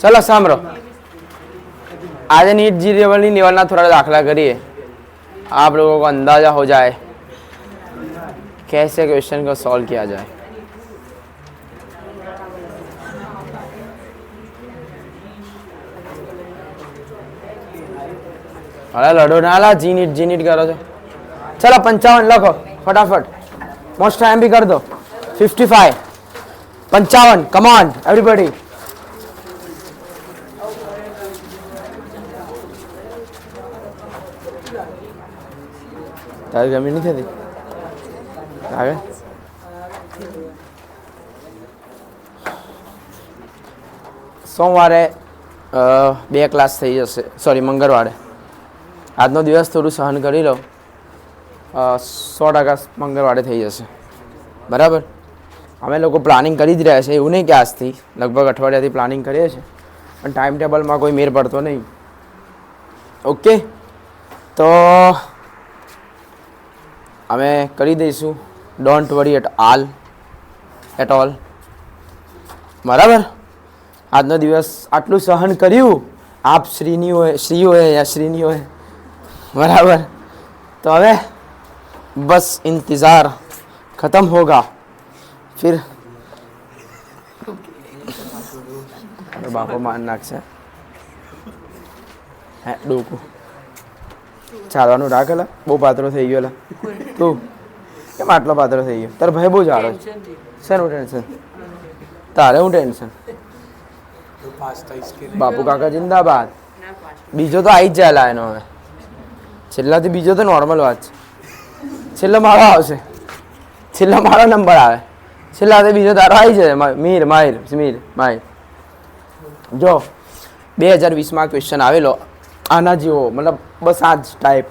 चलो सामरो आज नीट जी लेवल ना थोड़ा दाखला करिए, आप लोगों को अंदाजा हो जाए कैसे क्वेश्चन को सॉल्व किया जाए। अरे लड़ो नाला जी नीट करो છો। चलो 55 લખો फटाफट, मोस्ट टाइम भी कर दो। 55 55 कम ऑन एवरीबॉडी। તારી ગમી નથી થતી આવે સોમવારે 2 ક્લાસ થઈ જશે, સોરી મંગળવારે। આજનો દિવસ થોડું સહન કરી લો, 100% મંગળવારે થઈ જશે બરાબર। અમે લોકો પ્લાનિંગ કરી જ રહ્યા છે, એવું નહીં કે આજથી, લગભગ અઠવાડિયાથી પ્લાનિંગ કરીએ છીએ, પણ ટાઈમ ટેબલમાં કોઈ મેર પડતો નહીં। ઓકે, તો અમે કરી દઈશું, ડોન્ટ વરી એટ ઓલ બરાબર। આજનો દિવસ આટલું સહન કર્યું આપ શ્રીઓએ યા શ્રીનીઓએ बराबर। तो હવે बस इंतज़ार ख़त्म होगा फिर बापो मान नाखशे હે ડોકું ચાલવાનું રાખેલા બહુ પાતળો થઈ ગયો તું કેમ આટલો પાતળો થઈ ગયો? તારો ભાઈ બહુ જાડો છે, શેનું ટેન્શન તારે? હું ટેન્શન? બાપુ કાકા જિંદાબાદ। બીજો તો આવી જ જાય એનો, હવે છેલ્લાથી બીજો તો નોર્મલ વાત છે, છેલ્લો મારો આવશે, છેલ્લો મારો નંબર આવે, છેલ્લાથી બીજો તારો આવી જાય। મીર જો 2020માં ક્વેશ્ચન આવેલો આના જેવો, मतलब बस આ જ टाइप।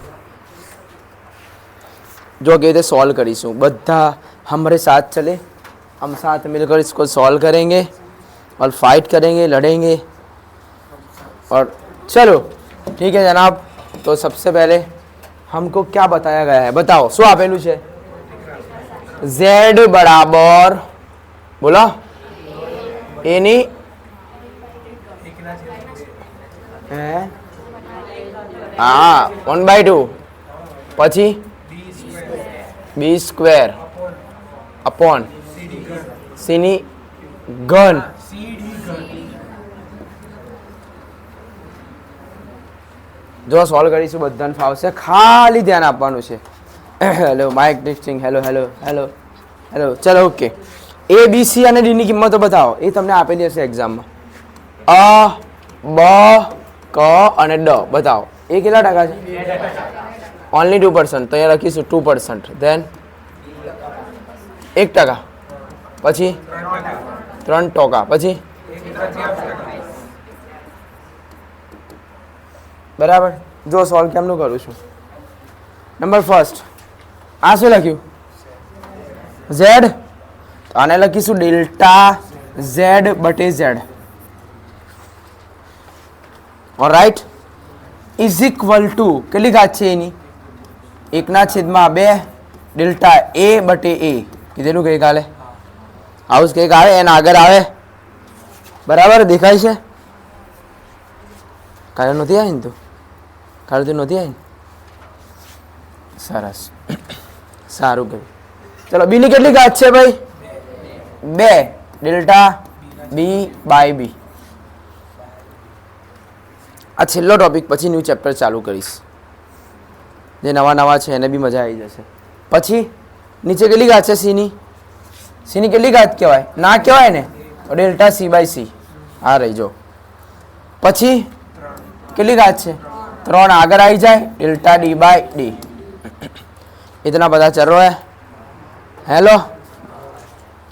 जो કેવી રીતે सॉल्व કરીશું, બધા हमारे साथ चले, हम साथ मिलकर इसको सॉल्व करेंगे और फाइट करेंगे, लड़ेंगे। और चलो ठीक है जनाब। तो सबसे पहले हमको क्या बताया गया है, बताओ શું આપેલું છે? z बराबर बोलो એની हाँ 1/2 પછી b² अपॉन c ની ઘન। જો સોલ્વ કરીશું બધાને ફાવશે, ખાલી ધ્યાન આપવાનું છે। Hello mike testing, hello hello hello hello ચલો ઓકે। એ બી સી અને ડી ની કિંમતો બતાવો, એ તમને આપેલી હશે એક્ઝામમાં। અ બ ક અને ડ બતાવો, એ કેટલા ટકા છે? ઓનલી 2%, તો અહીંયા લખીશું 2%। ધેન 1%, પછી 3%, પછી બરાબર। જો સોલ્વ કેમનું કરું છું, નંબર ફર્સ્ટ આ શું લખ્યું? ઝેડ, તો આને લખીશું ડેલ્ટા ઝેડ બટે Z, alright. Is equal to કેટલી ઘાત છે એની? 1/2 ડેલ્ટા એ બટે એ કીધેલું ગઈકાલે, આવું જ કંઈક આવે, એના આગળ આવે બરાબર। દેખાય છે? કાલે નહોતી આવી ને તું? કાલે તું નહોતી આવી? સરસ, સારું કર્યું। ચલો બીની કેટલી ઘાત છે ભાઈ? 2 ડેલ્ટા બી બાય બી। આ છેલ્લો ટોપિક, પછી ન્યૂ ચેપ્ટર ચાલુ કરીશ, જે નવા છે એને બી મજા આવી જશે। પછી નીચે કેટલી ઘાત છે સીની? સીની કેટલી ઘાત કહેવાય? ના કહેવાય ને, ડેલ્ટા સી બાય સી આ રહી જો। પછી કેટલી ઘાત છે? 3 આગળ આવી જાય, डेल्टा डी बाय डी। इतना पता चल रहा है? हेलो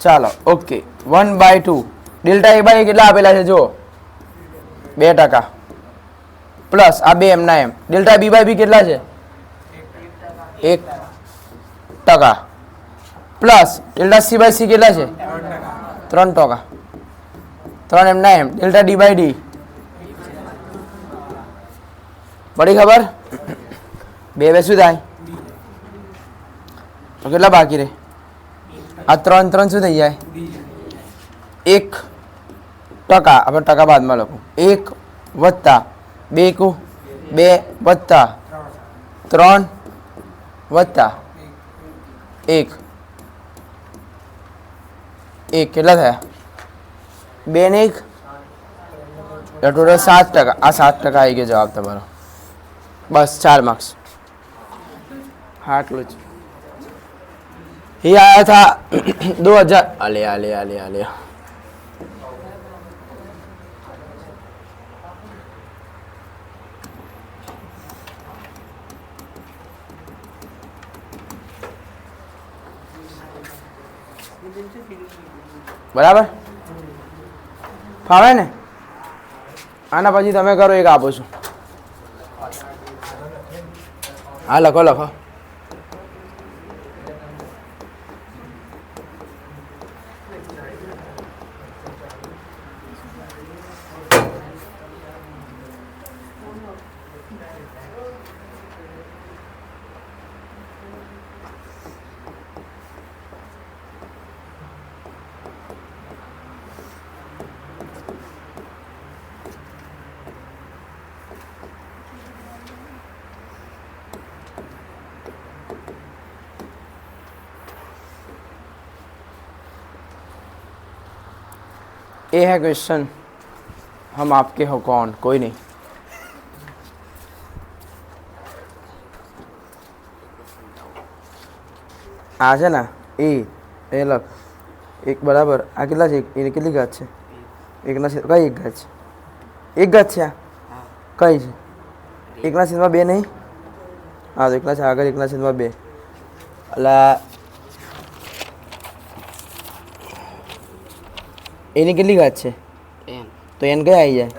चलो ओके। 1/2 डेल्टा ए बाय કેટલા આપેલા છે જો 2% પ્લસ આ બે એમના એમ ડેલ્ટા બી બાય બી કેટલા છે 1% plus delta C by C કેટલા છે 3%। 3 એમના એમ ડેલ્ટા ડી બાય ડી बड़ी खबर बे શું થાય તો કેટલા બાકી રહે આ 3 3 શું થઈ જાય 1 ટકા આપણે ટકા બાદમાં લખું 1 વત્તા 2 વત્તા 3 વત્તા 1 કેટલા થયા 2 ને 1 ટોટલ 7%. આ 7% આવી ગયો જવાબ તમારો. બસ 4 માર્ક્સ. हाँ आटलू ज ये आया था 2000 आले आले आले आले बराबर फावे ने आना પછી તમે કરો એક આપો છો હા લખો લખો ये है क्वेश्चन हम आपके हो कौन कोई नहीं आ છે ને એ લખ એક બરાબર આ કેટલા છે એને કેટલી ઘાત છે એકના છેદ કઈ એક ઘાત છે એક ઘાત છે આ કઈ છે એકના છેદમાં 2 નહીં હા તો એકના છે આગળ એકના છેદમાં 2 એટલે એની કેટલી ઘાત છે તો એન કઈ આવી જાય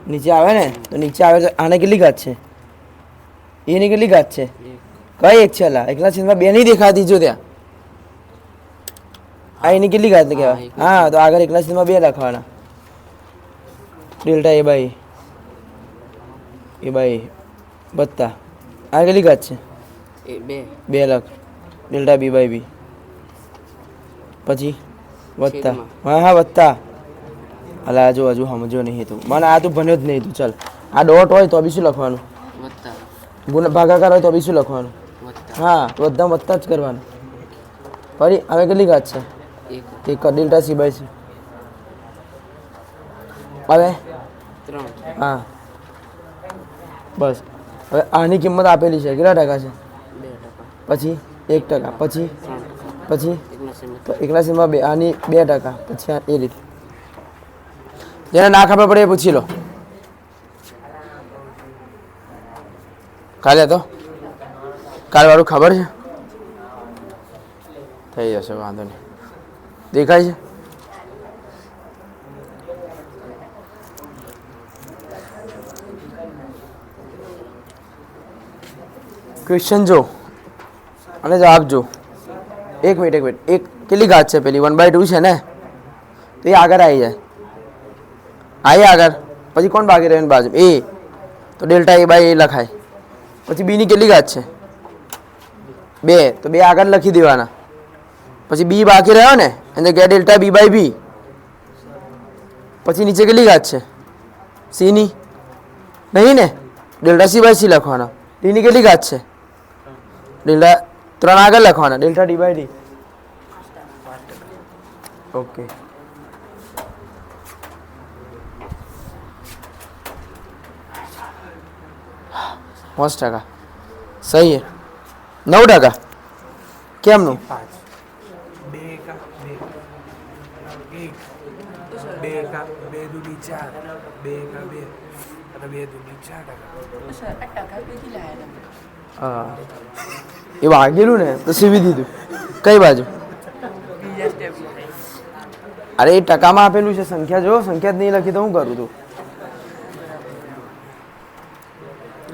નીચે આવે ને તો નીચે આવે તો આને કેટલી ઘાત છે એની કેટલી ઘાત છે કઈ એક છે અલા એકલા છેદમાં 2 નહીં દેખાતી જો ત્યાં આ એની કેટલી ઘાત કહેવાય હા તો આગળ એકલા છેદમાં 2 લખવાના ડેલ્ટા એ બાય વત્તા આ કેટલી ઘાત છે 2 લખ ડેલ્ટા બી બાય બી પછી વત્તા હા હા વત્તા અલા જો હજુ સમજો નહીં તું મને આ તું ભણ્યો જ નહીં તું ચાલ આ ડોટ હોય તો બી શું લખવાનું ભાગાકાર હોય તો બી શું લખવાનું હા બધા વત્તા જ કરવાનું ફરી હવે કેટલી ઘાત છે એક ડેલ્ટા સી બાય સી હવે 3 હા બસ હવે આની કિંમત આપેલી છે કેટલા ટકા છે 2% પછી 1% પછી પછી એકલા સીમાં 2 આની 2% પછી આ એ રીતે જેને ના ખબર પડે એ પૂછી લો કાલે તો કાલ વાળું ખબર છે થઈ જશે વાંધો નહીં દેખાય છે ક્વેશ્ચન જો અને જવાબ જો એક મિનિટ એક કેટલી ઘાત છે પેલી 1/2 છે ને તો એ આગળ આવી જાય આવી આગળ પછી કોણ બાકી રહે બાજુ એ તો ડેલ્ટા એ બાય એ લખાય પછી બીની કેટલી ઘાત છે 2 તો 2 આગળ લખી દેવાના પછી બી બાકી રહ્યો ને એટલે કે ડેલ્ટા બી બાય બી પછી નીચે કેટલી ઘાત છે સીની નહીં ને ડેલ્ટા સી બાય સી લખવાના ડીની કેટલી ઘાત છે ડેલ્ટા 3 આગળ લખવાના delta D by D okay 5% सही है 9% કેમનું 2 का 2 का 2 दूनी 4 2 का 2 અને 2 दूनी 4%. સર આ ટકા કઈથી લાયા તમે હા એ વાગેલું ને તો સીવી દીધું કઈ બાજુ બીજા સ્ટેપ અરે એ ટકામાં આપેલું છે સંખ્યા જો સંખ્યા જ નહીં લખી તો હું કરું તું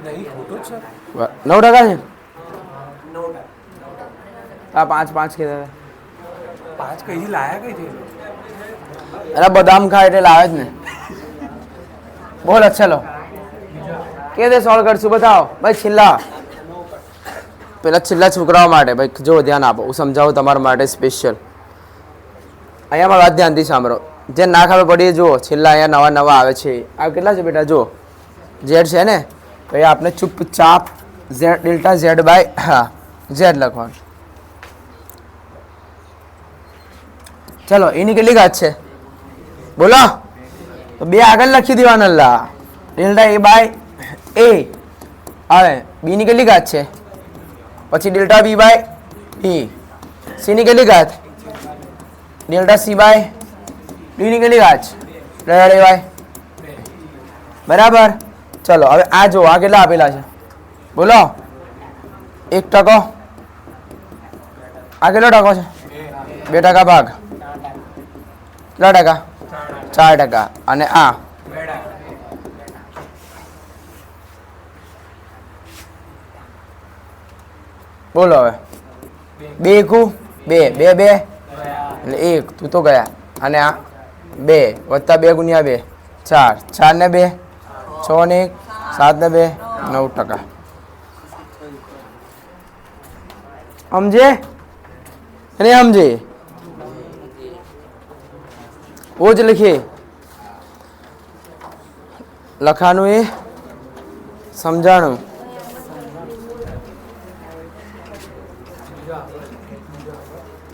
નહીં ખોટો છે 9% છે આ 5 કે 5 કઈ લાયા કઈ છે અરે બદામ ખાય એટલે લાવે જ ને બોલ ચલો કે દે સોલ્વ કરશું બતાવો ભાઈ છેલ્લા છોકરાઓ માટે ભાઈ જો ધ્યાન આપો હું સમજાવું તમારા માટે સ્પેશિયલ અહીંયા મારી વાત ધ્યાનથી સાંભળો જે ના ખબર પડી જુઓ છેલ્લા અહીંયા નવા નવા આવે છે આ કેટલા છે બેટા જુઓ ઝેડ છે ને તો એ આપણે ચૂપચાપ ઝેડ ડેલ્ટા ઝેડ બાય હા ઝેડ લખવાનું ચલો એની કેટલી ઘાત છે બોલો તો બે આગળ લખી દેવાના લા ડેલ્ટા એ બાય એ હવે બીની કેટલી ઘાત છે પછી ડેલ્ટા બી બાય બી સીની કેટલી ઘાત ડેલ્ટા સી બાય ડીની કેટલી ઘાત ડેલ્ટા એ બાય બરાબર ચલો હવે આ જો આ કેટલા આપેલા છે બોલો 1%. આ કેટલો ટકો છે 2% ભાગ કેટલા ટકા 4%. અને આ બોલો હવે 2 કુ 2 2 2 એટલે 1 તું તો ગયા અને આ 2 વત્તા 2 ગુણ્યા 2 4 4 ને 2 6 ને 1 7 ને 2 9%. સમજે નહીં સમજે वो જ લખીએ લખાનું એ સમજાણું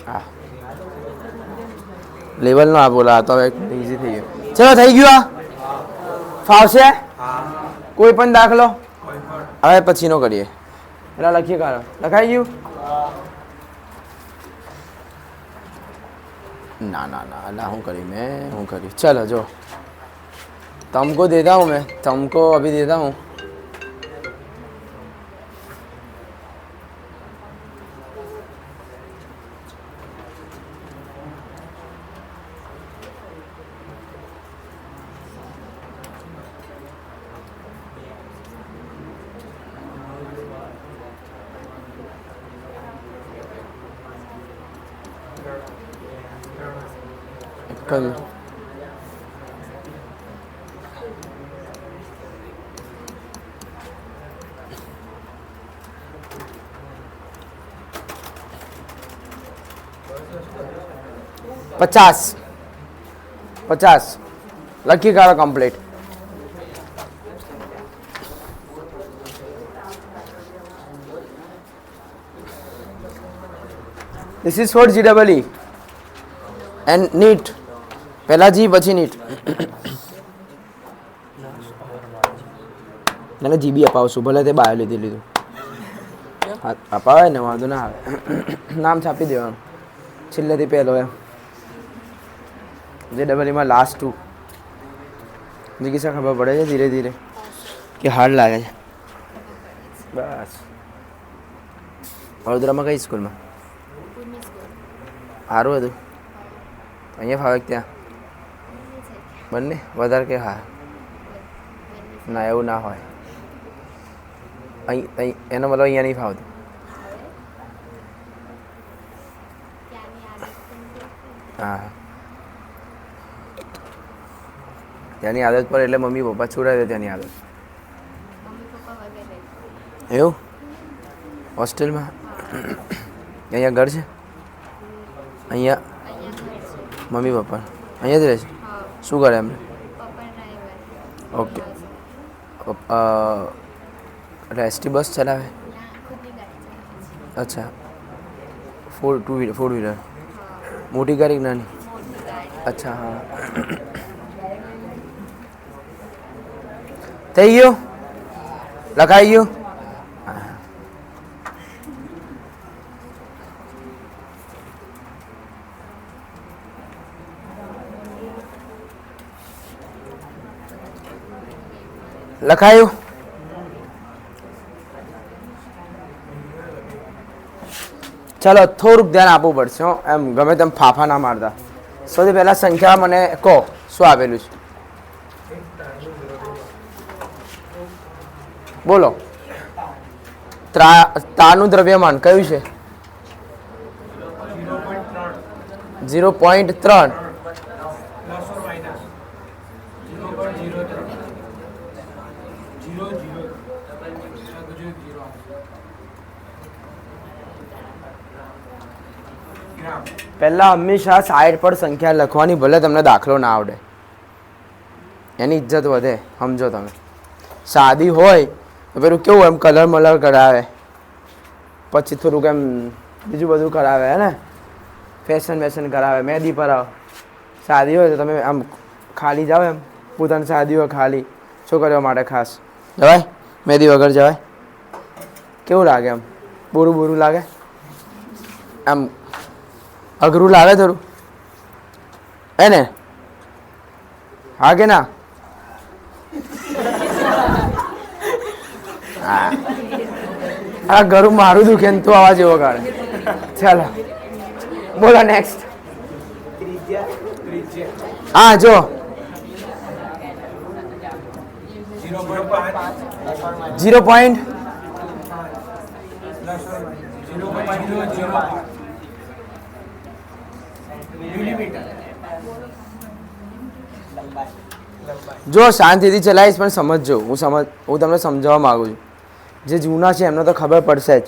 હા લેવલ નો આ બોલા તો હવે ઇઝી થઈ ગયું ચલો થઈ ગયું આ ફાવશે કોઈ પણ દાખલો હવે પછીનો કરીએ એટલે લખીએ કારણ લખાઈ ગયું ना ना ना ना हूँ करी मैं हूँ करी चलो जो तुमको देता हूँ मैं तुमको अभी देता हूँ कल 50 લખી કાઢો complete This is for GEE and NEET. પહેલા જી પછી નીટ એટલે જીબી અપાવશું ભલે તે બાયો લીધી લીધું અપાવે ને વાંધો ના આવે નામ છાપી દેવાનું છેલ્લેથી પહેલો એમ જે ડબલઈમાં લાસ્ટ 2 જીગીસા ખબર પડે છે ધીરે ધીરે કે હાર્ડ લાગે છે બસ વડોદરામાં કઈ સ્કૂલમાં સારું હતું અહીંયા ફાવે ત્યાં બંને વધારે કે હા ના એવું ના હોય અહીં એનો મતલબ અહીંયા નહીં ફાવતું હા ત્યાંની આદત પર એટલે મમ્મી પપ્પા છોડાવી દે ત્યાંની આદત એવું હોસ્ટેલમાં અહીંયા ઘર છે અહીંયા મમ્મી પપ્પા અહીંયા જ રહે છે શું કરે એમને ઓકે એટલે એસટી બસ ચલાવે અચ્છા ફોર વ્હીલર મોટી ગાડી નાની અચ્છા હા થઈ ગયું લખાઈ ગયું લખાયું ચાલો થોડુંક ધ્યાન આપવું પડશે હો એમ ગમે તેમ ફાફા ના મારતા સૌથી પહેલાં સંખ્યા મને કહો શું આપેલું છે બોલો તાનું દ્રવ્યમાન કયું છે 0.3 1 પહેલાં હંમેશા સાઈડ પર સંખ્યા લખવાની, ભલે તમને દાખલો ના આવડે, એની ઇજ્જત વધે. સમજો તમે. સાદી હોય તો પેલું કેવું એમ કલર મલર કરાવે, પછી થોડુંક એમ બીજું બધું કરાવે હે ને, ફેશન વેશન કરાવે, મહેંદી પરાવે. સાદી હોય તો તમે આમ ખાલી જાઓ, એમ પોતાની સાદી હોય ખાલી છોકરીઓ માટે ખાસ જવાય, મહેંદી વગર જવાય? કેવું લાગે? એમ બોરું બોરું લાગે, આમ અઘરું લાગે થોડું, હે ને? હા કે ના? હા, આ ઘરું મારું દુખે ને તું અવાજ એવો કાઢે. ચાલો બોલો નેક્સ્ટ. હા જો 0.0 જો શાંતિથી ચલાવીશ પણ સમજજો, હું તમને સમજાવવા માગું છું. જે જૂના છે એમને તો ખબર પડશે જ,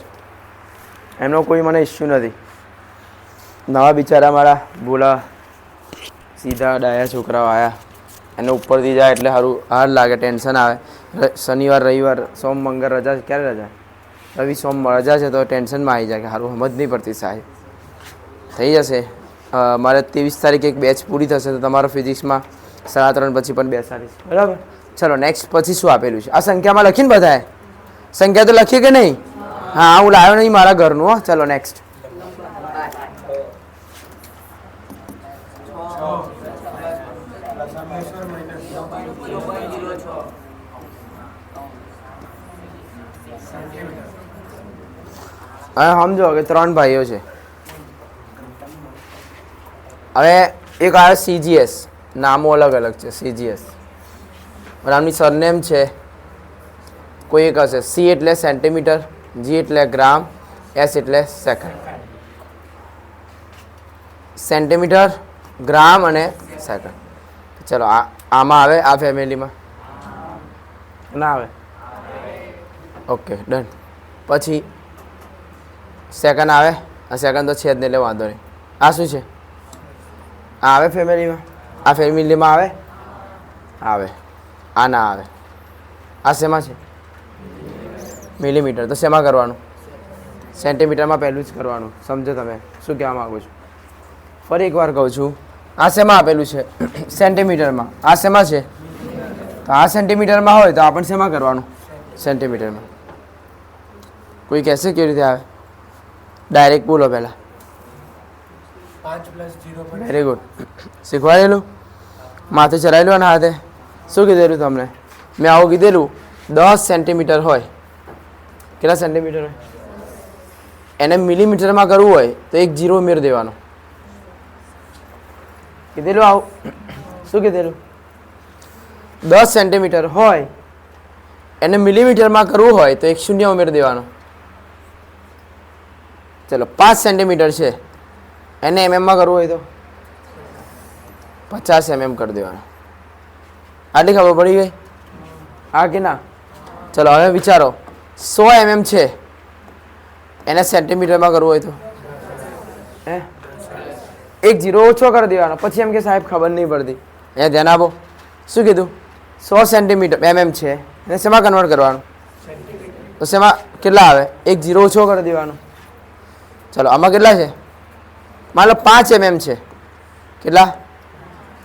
એમનો કોઈ મને ઇસ્યુ નથી. નવા બિચારા મારા બોલા સીધા ડાયા છોકરાઓ આવ્યા, એને ઉપરથી જાય એટલે સારું હાર લાગે, ટેન્શન આવે. શનિવાર રવિવાર સોમ મંગળ રજા છે, ક્યારે રજા? રવિ સોમ રજા છે તો ટેન્શનમાં આવી જાય કે સારું સમજ નહીં પડતી સાહેબ. થઈ જશે. મારે 23 તારીખે એક બેચ પૂરી થશે તો તમારો ફિઝિક્સમાં 3:30 પછી પણ બેસાડીશ, બરાબર? ચલો નેક્સ્ટ. પછી શું આપેલું છે? આ સંખ્યામાં લખીને બધાએ સંખ્યા તો લખી કે નહીં? હા, હું લાવ્યો નહીં મારા ઘરનું. હો, ચલો નેક્સ્ટ. હવે સમજો કે 3 ભાઈઓ છે. હવે એક આવે CGS, નામો અલગ અલગ છે. CGS આમની સરનેમ છે કોઈ એક હશે. C એટલે સેન્ટીમીટર, G એટલે ગ્રામ, S એટલે સેકન્ડ. સેન્ટીમીટર, ગ્રામ અને સેકન્ડ. ચલો આમાં આવે, આ ફેમિલીમાં ના આવે? Okay done. પછી સેકન્ડ આવે. આ સેકન્ડ તો છે જ નહીં એટલે વાંધો નહીં. આ શું છે? આ આવે ફેમિલીમાં? આ ફેમિલીમાં આવે? આવે. આ ના આવે. આ શેમાં છે? મિલીમીટર. તો શેમાં કરવાનું? સેન્ટીમીટરમાં પહેલું જ કરવાનું. સમજો તમે શું કહેવા માગું છું? ફરી એકવાર કહું છું. આ શેમાં આપેલું છે? સેન્ટીમીટરમાં. આ શેમાં છે? તો આ સેન્ટીમીટરમાં હોય તો આપણે શેમાં કરવાનું? સેન્ટીમીટરમાં. કોઈ કહેશે કેવી રીતે આવે? ડાયરેક્ટ બોલો પહેલાં. 5 + 0. Very good. શીખવાડેલું? માથે ચલાવેલું અને હાથે શું કીધેલું તમને? મેં આવું કીધેલું 10 સેન્ટીમીટર હોય. કેટલા સેન્ટીમીટર હોય? એને મિલીમીટરમાં કરવું હોય તો 1 0 ઉમેરી દેવાનો. કીધેલું આવું? શું કીધેલું? 10 સેન્ટીમીટર હોય એને મિલીમીટરમાં કરવું હોય તો 1 0 ઉમેરી દેવાનો. ચલો 5 સેન્ટીમીટર છે, એને mm કરવું હોય તો 50 mm કરી દેવાનું. આટલી ખબર પડી ગઈ? હા કે ના? ચલો હવે વિચારો 100 mm છે, એને સેન્ટીમીટરમાં કરવું હોય તો હે 1 0 ઓછો કરી દેવાનો. પછી એમ કે સાહેબ ખબર નહીં પડતી. અહીંયા ધ્યાન આપો. શું કીધું? 100 સેન્ટીમીટર mm છે, એને શેમાં કન્વર્ટ કરવાનું? તો શેમાં કેટલા આવે? 1 0 ઓછો કરી દેવાનો. ચલો આમાં કેટલા છે? માનો 5 mm છે. કેટલા?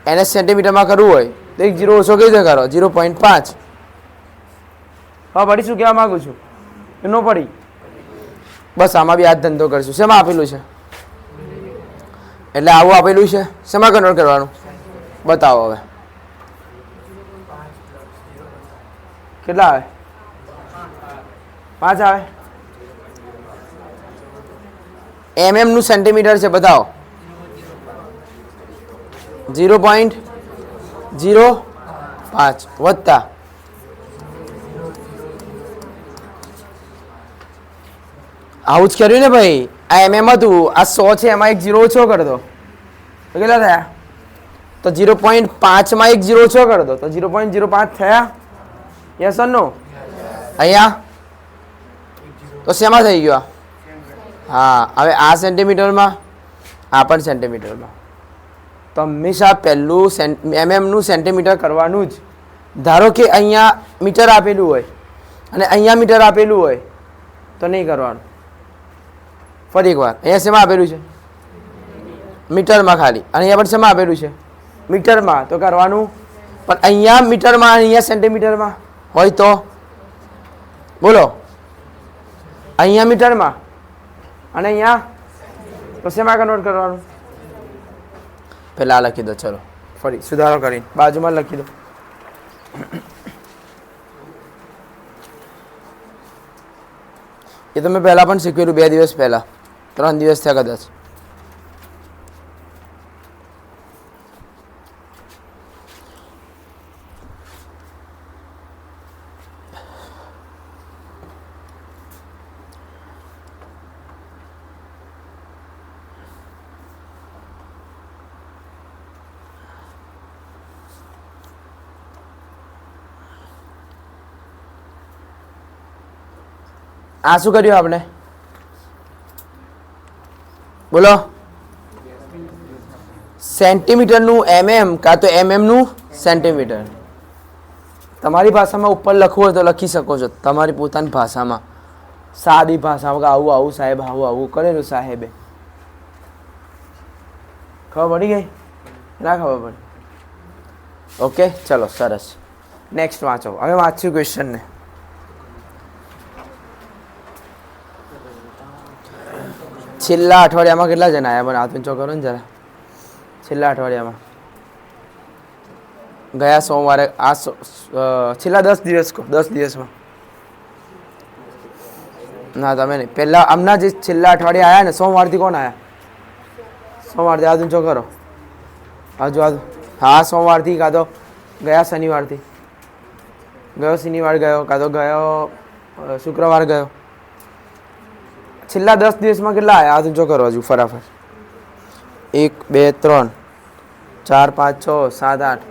એને સેન્ટીમીટરમાં કરવું હોય તો 1 0 ઓછો કઈ રીતે કરો? 0.5. હા પડી શું કહેવા માગું છું? એ ન પડી? બસ આમાં બી આ જ ધંધો કરશું. શેમાં આપેલું છે? એટલે આવું આપેલું છે, શેમાં કન્વર્ટ કરવાનું? બતાવો હવે. કેટલા આવે? 5 આવે. mm નું સેન્ટીમીટર છે, બતાવો. 0.05 વત્તા આવું જ કર્યું ને ભાઈ. આ mm હતું, આ 100 છે, એમાં 1 0 ઓછો કરી દો તો કેટલા થયા? તો 0.5 માં 1 0 ઓછો કરી દો તો 0.05 થયા. યસ ઓર નો? અહીંયા તો શેમાં થઈ ગયો? હા હવે આ સેન્ટીમીટરમાં, આ પણ સેન્ટીમીટરમાં. તો હંમેશા પહેલું નું સેન્ટીમીટર કરવાનું જ. ધારો કે અહીંયા મીટર આપેલું હોય અને અહીંયા મીટર આપેલું હોય તો નહીં કરવાનું. ફરી એકવાર, અહીંયા શેમાં આપેલું છે? મીટરમાં ખાલી. અને અહીંયા પણ શેમાં આપેલું છે? મીટરમાં. તો કરવાનું. પણ અહીંયા મીટરમાં અહીંયા સેન્ટીમીટરમાં હોય તો બોલો, અહીંયા મીટરમાં અને અહીંયા તો શેમાં કન્વર્ટ કરવાનું? પહેલાં લખી દો. ચલો ફરી સુધારો કરીને બાજુમાં લખી દો. એ તો મેં પહેલાં પણ શીખવેલું 2 દિવસ પહેલાં, 3 દિવસ થયા કદાચ. આ શું કર્યું આપણે? બોલો. સેન્ટીમીટરનું કાં તો નું સેન્ટીમીટર. તમારી ભાષામાં ઉપર લખવું હોય તો લખી શકો છો, તમારી પોતાની ભાષામાં, સાદી ભાષામાં કે આવું આવું સાહેબ, આવું આવું કરેલું સાહેબે. ખબર પડી ગઈ? ના ખબર પડી? ઓકે, ચલો સરસ. નેક્સ્ટ વાંચો. હવે વાંચ્યું ક્વેશ્ચનને. છેલ્લા અઠવાડિયામાં કેટલા જણા આવ્યા? મને હાથ ઊંચો કરો ને જરા. છેલ્લા અઠવાડિયામાં ગયા સોમવારે, છેલ્લા 10 દિવસ કહો. 10 દિવસમાં ના, તમે નહીં. પહેલાં હમણાં જે છેલ્લા અઠવાડિયા આવ્યા ને, સોમવારથી કોણ આવ્યા? સોમવારથી હાથ ઊંચો કરો. હજુ હા, સોમવારથી કાં તો ગયા શનિવારથી, ગયો શનિવાર ગયો, કાં તો ગયો શુક્રવાર ગયો. છેલ્લા 10 દિવસમાં કેટલા આવ્યા? હાથ ઊંચો કરો હજુ ફટાફટ. 1 2 3 4 5 6 7 8.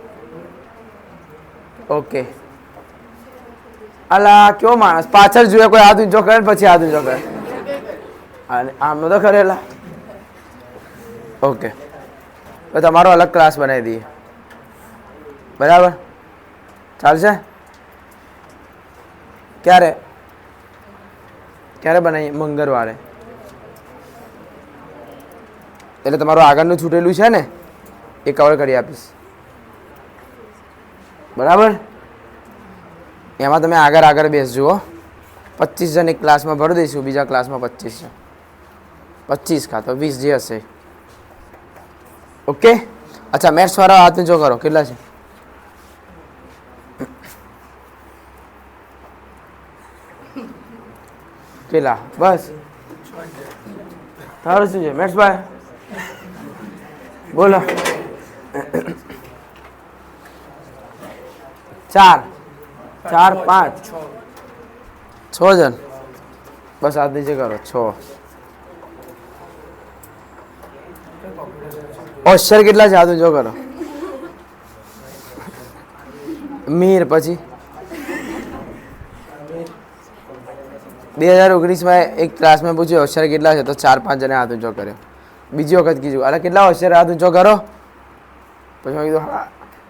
ઓકે. અલા કયો માણસ પાછળ જોઈએ? કોઈ હાથ ઊંચો કરે પછી હાથ ઊંચો કરે. આમનો તો કરેલા. ઓકે, તો તમારો અલગ ક્લાસ બનાવી દઈએ. બરાબર? ચાલશે? ક્યારે બનાવીએ? મંગળવારે. એટલે તમારું આગળનું છૂટેલું છે ને, એ કવર કરી આપીશ. બરાબર? એમાં તમે આગળ બેસજો. 25 જણ એક ક્લાસમાં ભરી દઈશું, બીજા ક્લાસમાં 25 જણ. 25 કાં તો 20 જે હશે. ઓકે. અચ્છા, મેથ્સ વાળા હાથ ઊંચો કરો. કેટલા છે? કેટલા? બસ. તારું શું છે મેથ્સ ભાઈ? બોલો. 4 5 6 જણ. બસ હાથ નીચે કરો. 6. હોશિયાર કેટલા છે? હાથ ઊંચો કરો. મીર પછી 2019માં એક ક્લાસમાં પૂછ્યું હોશિયાર કેટલા છે, તો 4-5 જણે હાથ ઊંચો કર્યો. બીજી વખત કીધું અરે કેટલા હોશિયાર, હાથ ઊંચો કરો. પછી મેં કીધું હા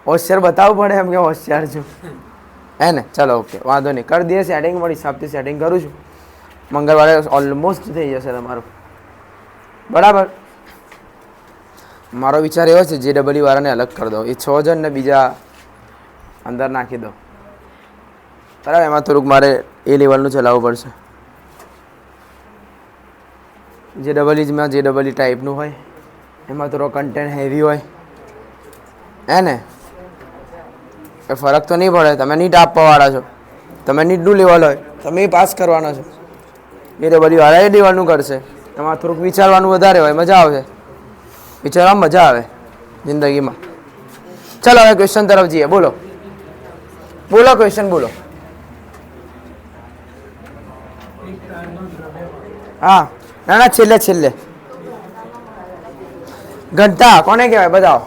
હોશિયાર બતાવવું પડે એમ કે હોશિયાર છું. હે ને? ચલો ઓકે, વાંધો નહીં, કરી દઈએ સેટિંગ. મારી હિસાબથી સેટિંગ કરું છું. મંગળવારે ઓલમોસ્ટ થઈ જશે તમારું. બરાબર? મારો વિચાર એવો છે JEE વાળાને અલગ કરી દો. એ 6 જણ ને બીજા અંદર નાખી દો. બરાબર? એમાં થોડુંક મારે એ લેવલનું ચલાવવું પડશે. JEE ટાઈપનું હોય, એમાં થોડો કન્ટેન્ટ હેવી હોય. હે ને? એ ફરક તો નહીં પડે. તમે નીટ આપવાવાળા છો, તમે નીટનું લેવલ હોય, તમે એ પાસ કરવાના છો. JEE વાળા એ લેવલનું કરશે. એમાં થોડુંક વિચારવાનું વધારે હોય, મજા આવશે. વિચારવામાં મજા આવે જિંદગીમાં. ચાલો હવે ક્વેશ્ચન તરફ જઈએ. બોલો ક્વેશ્ચન બોલો. હા, ના છેલ્લે ઘંટા કોને કહેવાય? બતાવો.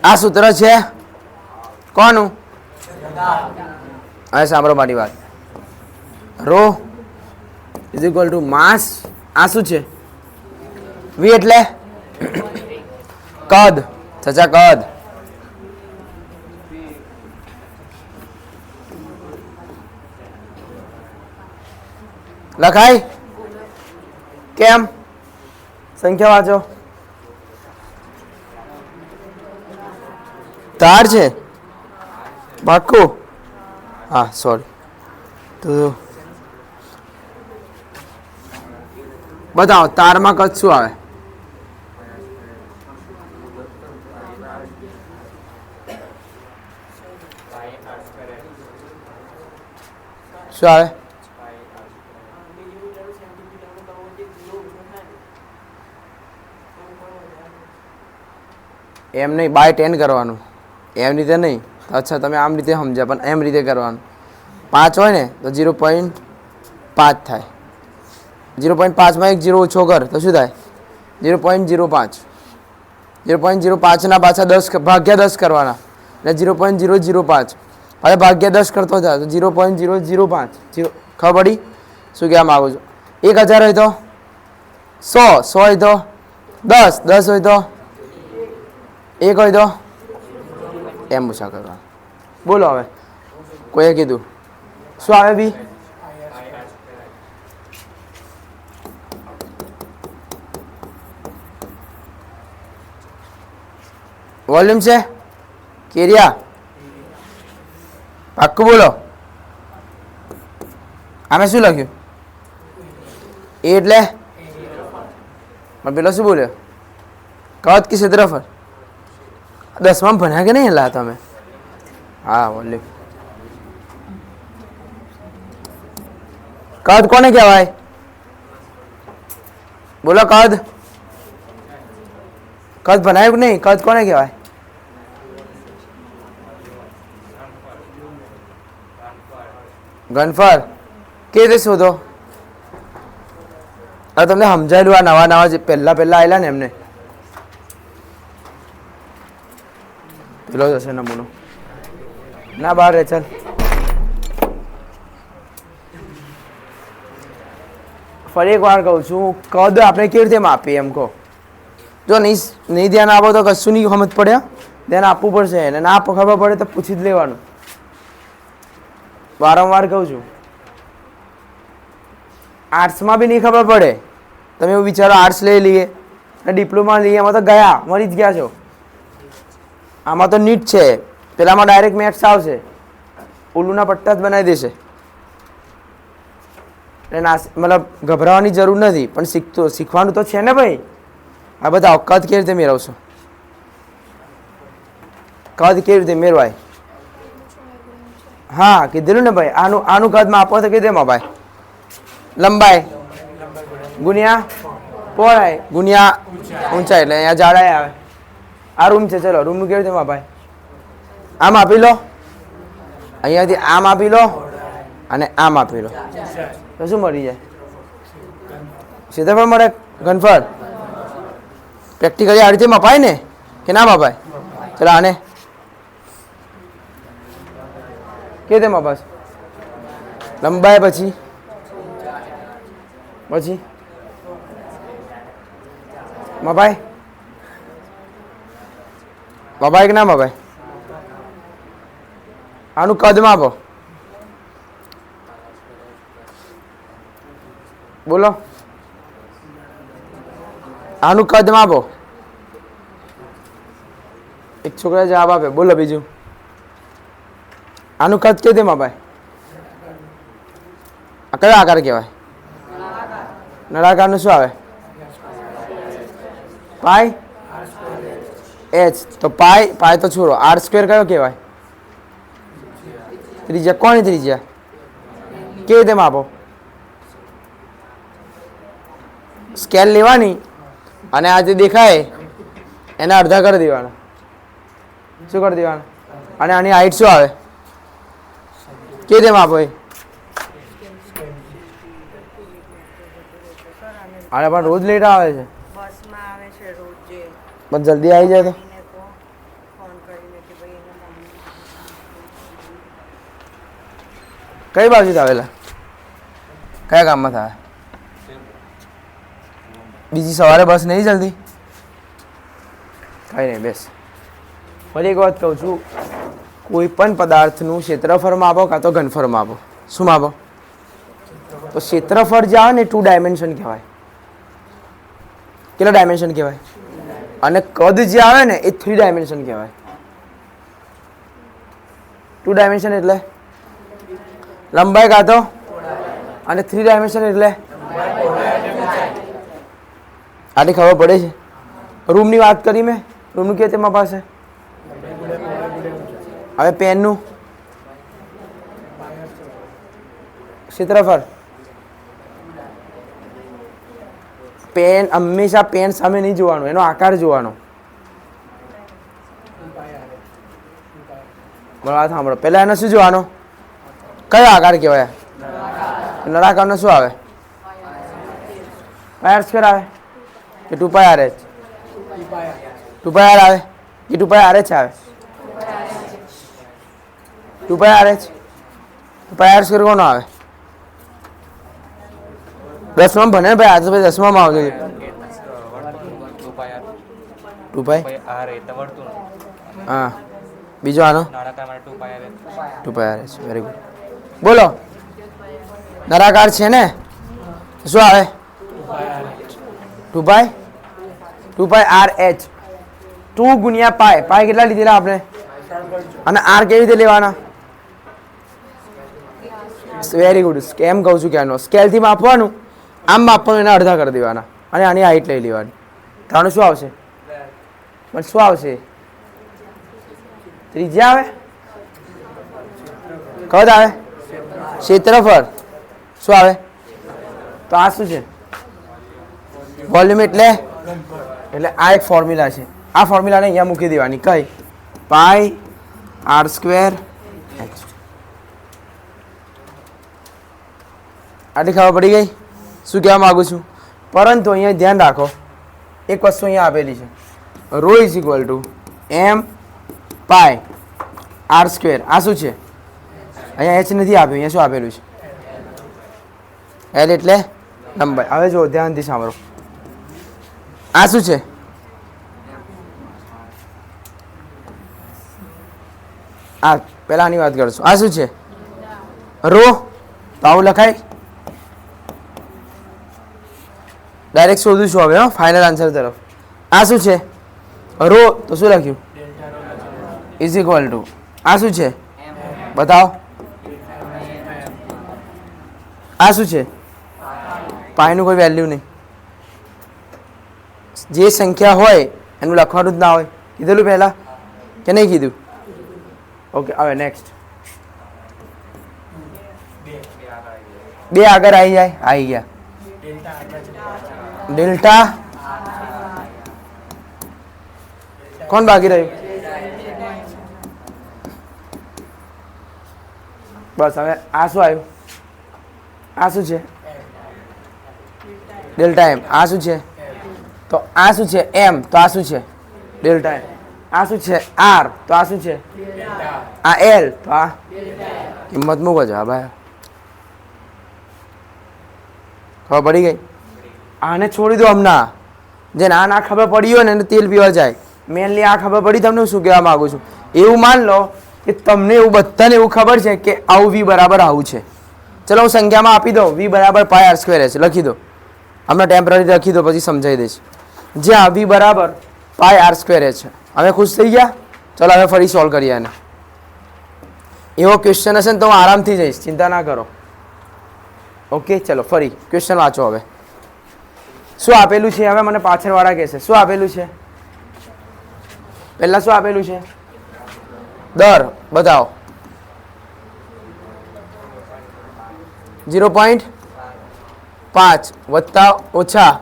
આ સૂત્ર છે કોનું? હવે સાંભળો મારી વાત. ઇઝ ઇક્વલ ટુ માસ. આ શું છે? વી એટલે કદ. ચચા કદ. લખાય કેમ? સંખ્યા વાંચો. તાર છે પાક્કું? હા સોરી. તો બતાવો તારમાં કદ શું આવે? શું આવે? એમ નહીં, બાય 10 કરવાનું. એમ રીતે નહીં. અચ્છા તમે આમ રીતે સમજ્યા, પણ એમ રીતે કરવાનું. 5 હોય ને તો 0.5 થાય. 0.5 માં 1 0 ઓછો કર તો શું થાય? 0.05. 0.05 ના પાછા 10 ભાગ્યા 10 કરવાના એટલે 0.005 પાછા ભાગ્યા 10 કરતો થાય તો 0.005. ખબર પડી શું કહેવા માગું છું? 1000 હોય તો 100, 100 હોય તો 10, 10 હોય તો 1 હોય તો એમ ઓછા કરવા. બોલો હવે કોઈએ કીધું શું આવે બી? વોલ્યુમ છે કેરિયા. પાક્કું બોલો. આમે શું લખ્યું? એ એટલે પેલો શું બોલ્યો? કદ કે ક્ષેત્રફળ? 10માં ભણ્યા કે નહીં હેલા તમે? હા વોલ્યુમ. કદ કોને કહેવાય? બોલો કદ. કદ ભણાયું કે નહીં? કદ કોને કહેવાય? ઘનફળ. કેવી રીતે શોધો? હવે તમને સમજાયેલું. આ નવા નવા જે પહેલા આવેલા ને એમને પેલો જ હશે નમૂનો. ના બહાર રે ચાલ. ફરી એક વાર કહું છું, કદ આપણે કેવી રીતે માપીએ એમ કહો. જો નહીં ધ્યાન આપો તો કશું નહીં સમજ પડે. ધ્યાન આપવું પડશે. અને ના ખબર પડે તો પૂછી જ લેવાનું. વારંવાર કહું છું. આર્ટ્સમાં બી નહીં ખબર પડે. તમે એવું વિચારો આર્ટ્સ લઈ લઈએ અને ડિપ્લોમા લઈએ, એમાં તો ગયા મરી જ ગયા છો. આમાં તો નીટ છે, પેલામાં ડાયરેક્ટ મેથ્સ આવશે, ઉલ્લુના પટ્ટા જ બનાવી દેશે. એટલે મતલબ ગભરાવાની જરૂર નથી, પણ શીખવાનું તો છે ને ભાઈ. આ બધા કદ કેવી રીતે મેળવશો? કદ કેવી રીતે મેળવાય? હા કીધેલું ને ભાઈ. આનું કદ માપો તો કીધે ભાઈ લંબાઈ ગુણ્યા પહોળાઈ ગુણ્યા ઊંચાઈ, એટલે અહીંયા જાડાઈ આવે. આ રૂમ છે, ચલો રૂમનું કેવી રીતે માપાય? આમ આપી લો, અહીંયાથી આમ આપી લો અને આમ આપી લો તો શું મળી જાય? ક્ષેત્રફળ મળે. ઘનફળ પ્રેક્ટિકલી આ રીતે મપાય ને કે ના મપાય? ચલો આને કેવી રીતે મપાશે? લંબાઈ પછી મપાય? મપાય કે ના મપાય? આનું કદ માપો. બોલો આનું કદ માપો. એક છોકરા જવાબ આપે. બોલો બીજું. આનું કદ કેવી રીતે મપાય? આ કયો આકાર કહેવાય? નળાકારનું શું આવે? પાય એચ. તો પાય તો છોડો. આર સ્ક્વેર કયો કહેવાય? ત્રિજ્યા. કોની ત્રિજ્યા? કેવી રીતે માપો? સ્કેલ લેવાની અને આ જે દેખાય એના અડધા કરી દેવાના. શું કરી દેવાના? અને આની હાઈટ શું આવે? કેવી રીતે માપો? અરે પણ રોજ લેટ આવે છે. બસમાં આવે છે રોજે. પણ જલ્દી આવી જાય તો ફોન કરીને કે ભાઈ એને મમ્મી કઈ બાજુ આવેલા? કયા ગામમાં થાય? બીજી સવારે બસ નહીં જલ્દી? કઈ નહીં, બેસ. ફરી એક વાત કહું છું, કોઈ પણ પદાર્થનું ક્ષેત્રફળ માપો કાં તો ઘનફળ માપો. શું માપો? તો ક્ષેત્રફળ જે આવે ને 2 ડાયમેન્શન કહેવાય. કેટલા ડાયમેન્શન કહેવાય? અને કદ જે આવે ને એ 3 ડાયમેન્શન કહેવાય. 2 ડાયમેન્શન એટલે લંબાઈ કાં તો, અને 3 ડાયમેન્શન એટલે આટલી ખબર પડે છે. રૂમની વાત કરી મેં, રૂમનું કે તેમાં પાસે. હવે પેનનું ક્ષેત્રફળ, પેન હંમેશા પેન સામે નહીં જોવાનું, એનો આકાર જોવાનો. વાત સાંભળો, પહેલા એનો શું જોવાનો? કયો આકાર કહેવાય? નળાકારનો શું આવે? પાય આર સ્ક્વેર આવે કે 2 pi R H? 2 pi R આવે કે 2 પાય આર એચ આવે? 2 પાય આર એચ. 2 પાય આર સ્ક્વેર કોનો આવે? 10માં ભણે ને ભાઈ, આજે ભાઈ 10માં આવજો. 2 પાય હા, બીજો આનો 2 pi R H. Very good. બોલો, નળાકાર છે ને, શું આવે? 2 પાય આર એચ. 2 ગુણ્યા પાય. પાય કેટલા લીધેલા આપણે? અને આર કેવી રીતે લેવાના? Very good. કેમ કહું છું કે આનો સ્કેલથી માપવાનું, આમ માપવાનું, એના અડધા કરી દેવાના અને આની હાઈટ લઈ લેવાની. ત્રણ શું આવશે? પણ શું આવશે? ત્રિજ્યા આવે? કદ આવે? ક્ષેત્રફળ શું આવે? તો આ શું છે? વોલ્યુમ. એટલે આ એક ફોર્મ્યુલા છે. આ ફોર્મ્યુલાને અહીંયા મૂકી દેવાની. કઈ? પાય આર સ્ક્વેર એચ. આટલી ખબર પડી ગઈ શું કહેવા માગું છું? પરંતુ અહીંયા ધ્યાન રાખો, એક વસ્તુ અહીંયા આપેલી છે, rho is equal to M pi R square. આ શું છે? અહીંયા એચ નથી આપ્યું, અહીંયા શું આપેલું છે? એલ એટલે લંબાઈ. હવે જો ધ્યાનથી સાંભળો, આ શું છે? આ પહેલા આની વાત કરશું. આ શું છે? રો. તો આવું લખાય? ડાયરેક્ટ શોધું છું હવે, ફાઇનલ આન્સર તરફ. આ શું છે? રો. તો શું લખ્યું? ઇઝ ઇક્વલ ટુ આ શું છે? બતાવો. આ શું છે? પાયનું કોઈ વેલ્યુ નહીં. જે સંખ્યા હોય એનું લખવાનું જ ના હોય. કીધેલું પહેલા કે નહીં કીધું? ઓકે, હવે નેક્સ્ટ. 2 આગળ આવી જાય. આવી ગયા. ડેલ્ટા. કોણ બાકી રહ્યું? બસ. હવે આ શું આવ્યું? આ શું છે? Delta M. આ શું છે? તો આ શું છે? એમ. તો આ શું છે? Delta M. આ શું છે? આર. તો આ શું છે? આ એલ. તો આ કિંમત મૂકો છો. હા ભાઈ, ખબર પડી ગઈ? આને છોડી દો હમણાં. જે ના ખબર પડી હોય ને એને તેલ પીવા જાય. મેનલી આ ખબર પડી. તમને શું કહેવા માંગુ છું, એવું માન લો કે તમને એવું બધાને એવું ખબર છે કે આવું વી બરાબર આવું છે. ચલો હું સંખ્યામાં આપી દઉં. વી બરાબર પાય આર સ્ક્વેર છે. લખી દો હમણાં, ટેમ્પરરી લખી દો, પછી સમજાવી દઈશ. જ્યાં વી બરાબર પાય આર સ્ક્વેર છે. હવે ખુશ થઈ ગયા? ચલો હવે ફરી સોલ્વ કરીએ આને. એવો ક્વેશ્ચન હશે ને તો હું આરામથી જઈશ, ચિંતા ના કરો. ઓકે, ચલો ફરી ક્વેશ્ચન વાંચો. હવે શું આપેલું છે? હવે મને પાછળવાળા કહેશે શું આપેલું છે. પહેલા શું આપેલું છે? દર. બતાવો. 0.5 વત્તા ઓછા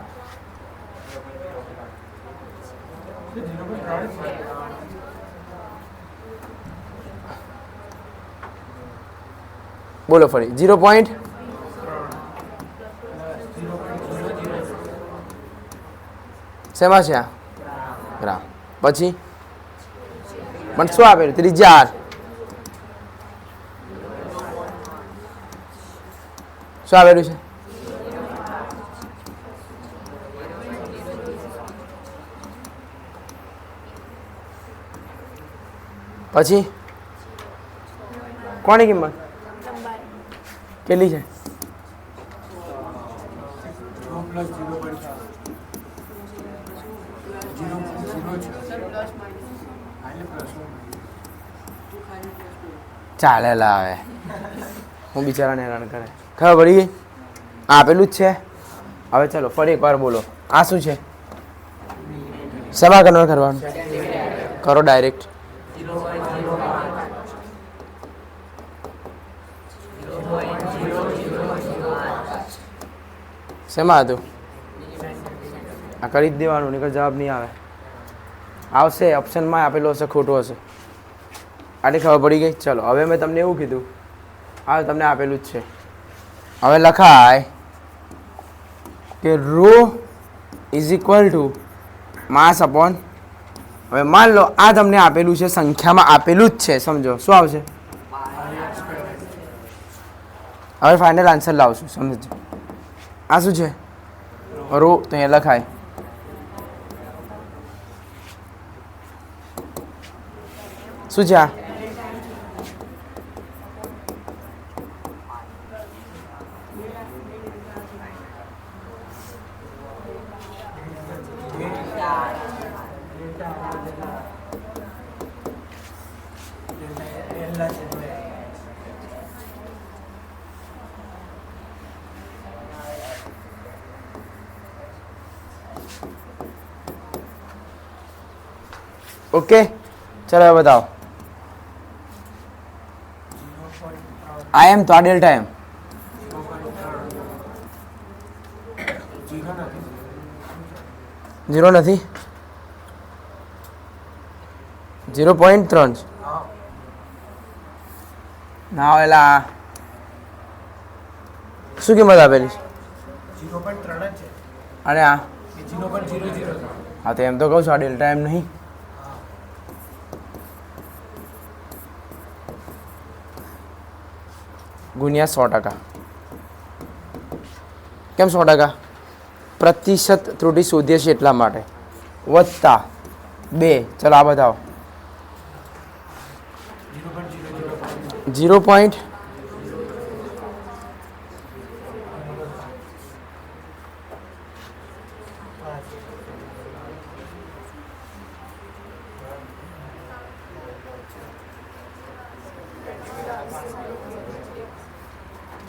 બોલો ફરી. 0. શેમાં છે? ગ્રામ. પછી પણ શું આપેલું? ત્રિજ્યા આર. શું આપેલું છે? પછી કોની કિંમત કેટલી છે? 2 + 0.5 ચાલે લાવે હું બિચારાને હેરાન કરે. ખબર પડી ગઈ? આ આપેલું જ છે. હવે ચલો ફરી એકવાર બોલો. આ શું છે? સભા કન્વર્ટ કરવાનું કરો ડાયરેક્ટ. શેમાં હતું? આ કરી જ દેવાનું, નહીંતર જવાબ નહીં આવે. આવશે ઓપ્શનમાં આપેલો હશે, ખોટું હશે. આટલી ખબર પડી ગઈ. ચલો હવે મેં તમને એવું કીધું, આ તમને આપેલું જ છે. હવે લખાય કે rho is equal to mass upon, હવે માન લો આ તમને આપેલું છે, સંખ્યામાં આપેલું જ છે, સમજો શું આવશે? હવે ફાઇનલ આન્સર લાવશું, સમજો. આ શું છે? રો. તો અહીંયા લખાય શું છે? આ ઓકે. ચલો હવે બતાવો. આ એમ તો આ ડેલ્ટા એમ. 0 નથી. 0.3 ના એલા શું કિંમત આપેલી છે? 0.3 જ છે. અને આ 0.00. હા તો એમ તો કહું છું, આ ડેલ્ટા એમ નહીં. ગુણ્યા 100%. કેમ 100%? પ્રતિશત ત્રુટિ શોધીએ છીએ એટલા માટે. વત્તા 2. ચલો આ બતાવો. 0.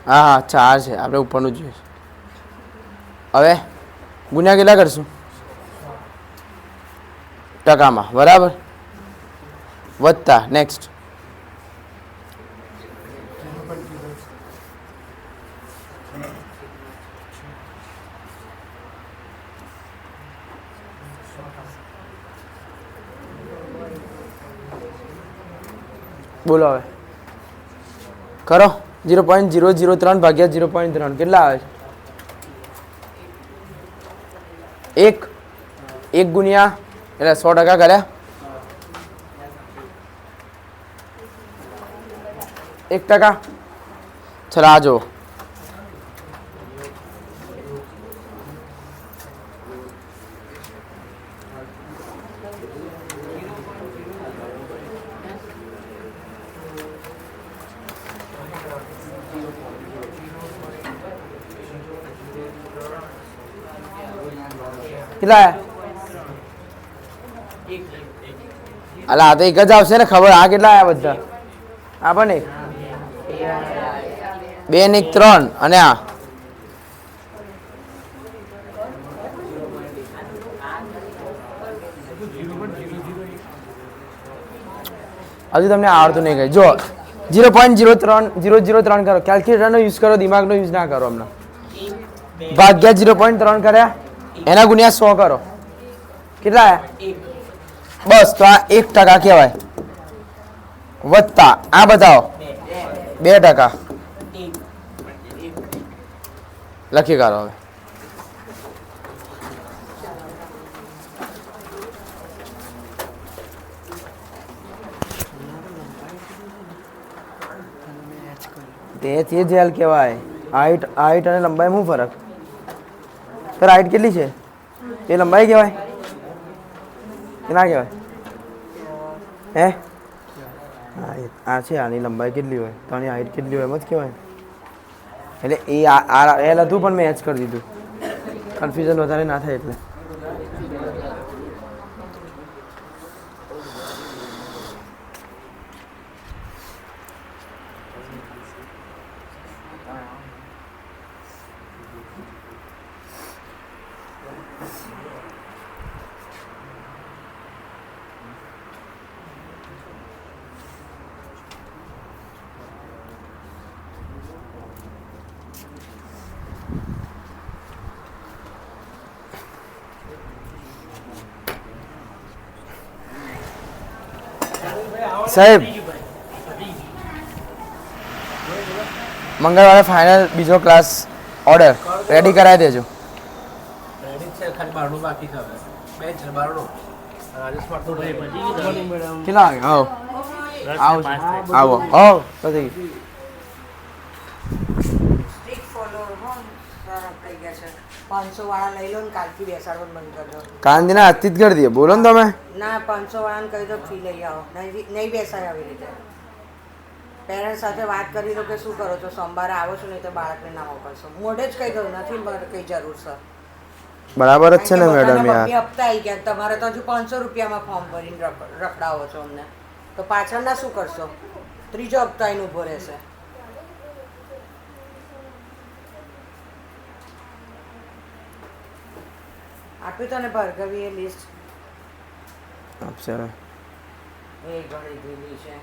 હા હા 4 છે, આપણે ઉપરનું જોઈએ. હવે ગુણ્યા કેટલા કરશું? ટકામાં, બરાબર. વત્તા નેક્સ્ટ. બોલો હવે કરો. 0.003 ભાગ્યા 0.3 કેટલા આવે છે? 1 ગુણ્યા એટલે 100% કર્યા. 1%. ચલો આ જુઓ. કેટલા? અલા આ તો એક જ આવશે ને, ખબર. આ કેટલા આવ્યા બધા? આ પણ 1 2 ને 1 3 અને આ હજુ તમને આવડતું નહીં. જો 0.003 કરો, કેલ્ક્યુલેટરનો યુઝ કરો, દિમાગનો યુઝ ના કરો. હમણાં ભાગ્યા 0.3 કર્યા, એના ગુણ્યા 100 કરો. કેટલા આવ્યા? બસ. તો આ 1% કહેવાય. વત્તા આ બતાવો 2%. લખી કાઢો હવે. તે જેલ કહેવાય. હાઈટ અને લંબાઈમાં શું ફરક? સર હાઈટ કેટલી છે? એ લંબાઈ કહેવાય કે ના કહેવાય? હે હા આ છે, આની લંબાઈ કેટલી હોય તો આની હાઈટ કેટલી હોય એમ જ કહેવાય. એટલે એ એલ હતું પણ મેં એચ કરી દીધું, કન્ફ્યુઝન વધારે ના થાય એટલે. સાહેબ મંગળવારે ફાઇનલ બીજો ક્લાસ ઓર્ડર રેડી કરાવી દેજો. રેડી છે, ખાલી બારનું બાકી છે હવે. બે છે બારનું. રાજેશ પાટો કેટલા વાગે? આવો આવો આવો પછી સ્ટ્રીટ ફોલોઅર હો સર થઈ ગયા છે. 500 વાળા લઈ લો ને કાલથી બેસાડવાનું બંધ કરજો. કાંદીના આજથી જ કરી દઈએ. બોલો ને તમે. ના 500 વાળાને કહી દો ફી લઈ આવો, નહીં બેસાય આવી રીતે. પેરેન્ટ્સ સાથે વાત કરી દો કે શું કરો છો, સોમવારે આવો છો નહીં તો બાળકને ના મોકલશો. મોઢે જ કહી દો, નથી મારે કંઈ જરૂર સર. બરાબર જ છે ને મેડમ યાર. હપ્તા આવી ગયા, તમારે તો હજુ 500 રૂપિયામાં ફોર્મ ભરીને રખડાવો છો અમને, તો પાછળના શું કરશો? ત્રીજો હપ્તા એને ઊભો રહેશે. આપ્યું તને ભાર્ગવીએ લિસ્ટ? આપશે હવે. એ ઘણી દીધી છે.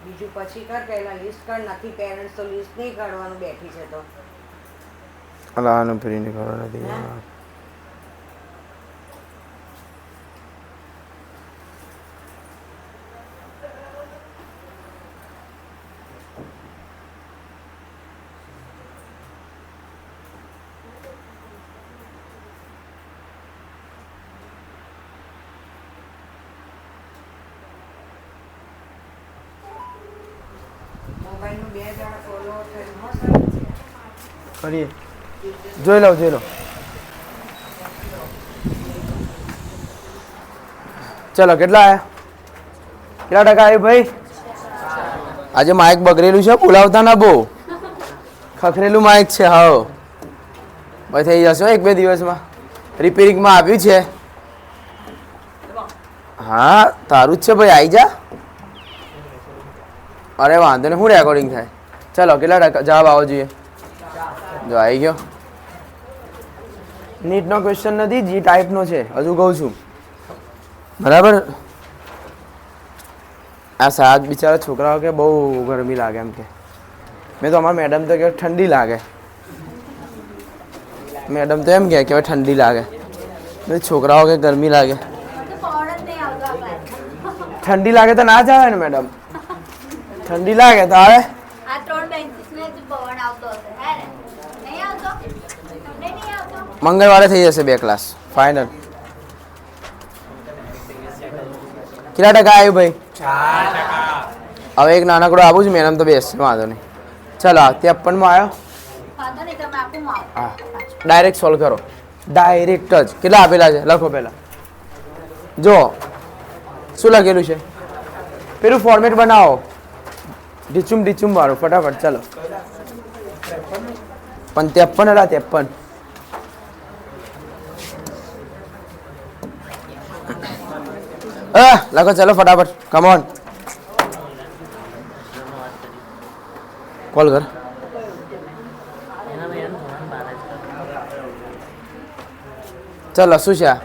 બીજું પછી કર, પહેલા લિસ્ટ કર. નથી પેરેન્ટ્સ તો લિસ્ટ નહીં કાઢવાનું બેઠી છે તો. અલાનું ફ્રી ની ખબર નથી. મોબાઈલનું 2 જણા ફોલોઅર થયું હશે. કરીએ, જોઈ લો જોઈ લો. ચલો કેટલા આયા? કેટલા ટકા આવ્યું ભાઈ? આજે માઇક બગડેલું છે, બોલાવતા ના બહુ. ખખરેલું માઇક છે. હા ભાઈ થઈ જશે 1-2 દિવસમાં. રિપેરિંગમાં આવ્યું છે. હા તારું જ છે ભાઈ, આવી જા. અરે વાંધો ને, શું રેકોર્ડિંગ થાય. ચલો કેટલા ટકા જવાબ આવવો જોઈએ? જો આવી ગયો. નીટનો ક્વેશ્ચન નથી, જી ટાઈપનો છે. હજુ કહું છું બરાબર. આ સાત બિચારા છોકરાઓ કે બહુ ગરમી લાગે એમ કે. મેં તો અમારા મેડમ તો કે ઠંડી લાગે. મેડમ તો એમ કે ઠંડી લાગે. છોકરાઓ કે ગરમી લાગે. ઠંડી લાગે તો ના જ આવે ને મેડમ. ઠંડી લાગે તો આવે. મંગળવારે થઈ જશે 2 ક્લાસ ફાઇનલ. કેટલા ટકા આવ્યું ભાઈ? 4%. હવે એક નાનકડો આપું છું, મેડમ તો બેસશે, વાંધો નહીં. ચાલો 53માં આવ્યો. હા ડાયરેક્ટ સોલ્વ કરો, ડાયરેક્ટ જ. કેટલા આપેલા છે લખો પહેલા. જો શું લખેલું છે, પેલું ફોર્મેટ બનાવો. ડીચુમ વાળું ફટાફટ. ચાલો 53 હતા 53. લખો ચલો ફટાફટ. કમ ઓન, કોલ કર. ચલો શું છે આ?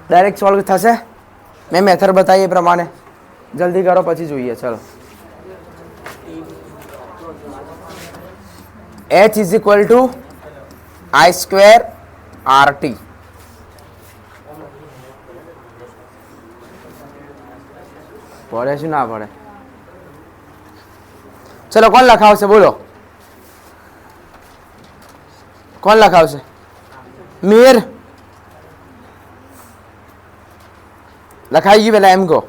ડાયરેક્ટ સોલ્વ થશે. મેં મેથડ બતાવી એ પ્રમાણે જલ્દી કરો પછી જોઈએ. ચલો h is equal two I² RT. પડે શું ના પડે? ચલો કોણ લખાવશે બોલો? કોણ લખાવશે? મીર લખાઈ ગયું પેલા એમ કહો.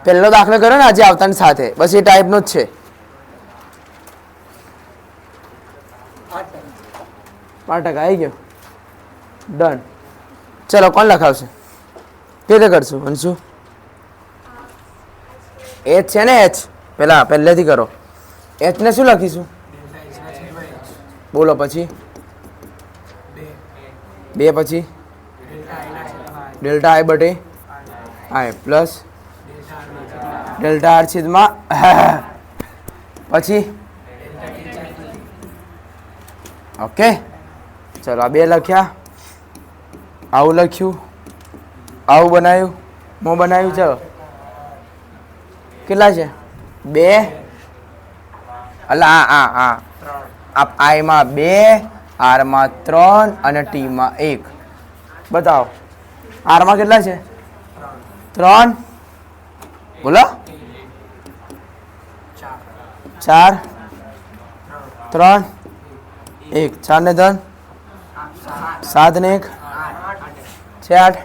પહેલો દાખલો કર્યો ને આજે આવતાની સાથે, બસ એ ટાઈપનો જ છે. 5% આવી ગયો. ડન. ચલો કોણ લખાવશે? કેવી રીતે કરશું અંશુ? એચ છે ને એચ, પહેલેથી કરો. એચ ને શું લખીશું? બોલો પછી. 2 પછી ડેલ્ટા આઈ બટે આઈ પ્લસ ડેલ્ટા આર છેદમાં પછી ઓકે. ચલો આ 2 લખ્યા, આવું લખ્યું, આવું બનાવ્યું, મોં બનાવ્યું. ચલો કેટલા છે? 2 એટલે આઈમાં 2, આરમાં 3 અને ટીમાં 1. બતાવો આરમાં કેટલા છે? 3. બોલો 4, 3, 1, 4 ને 3 7 ને 1 છે 8.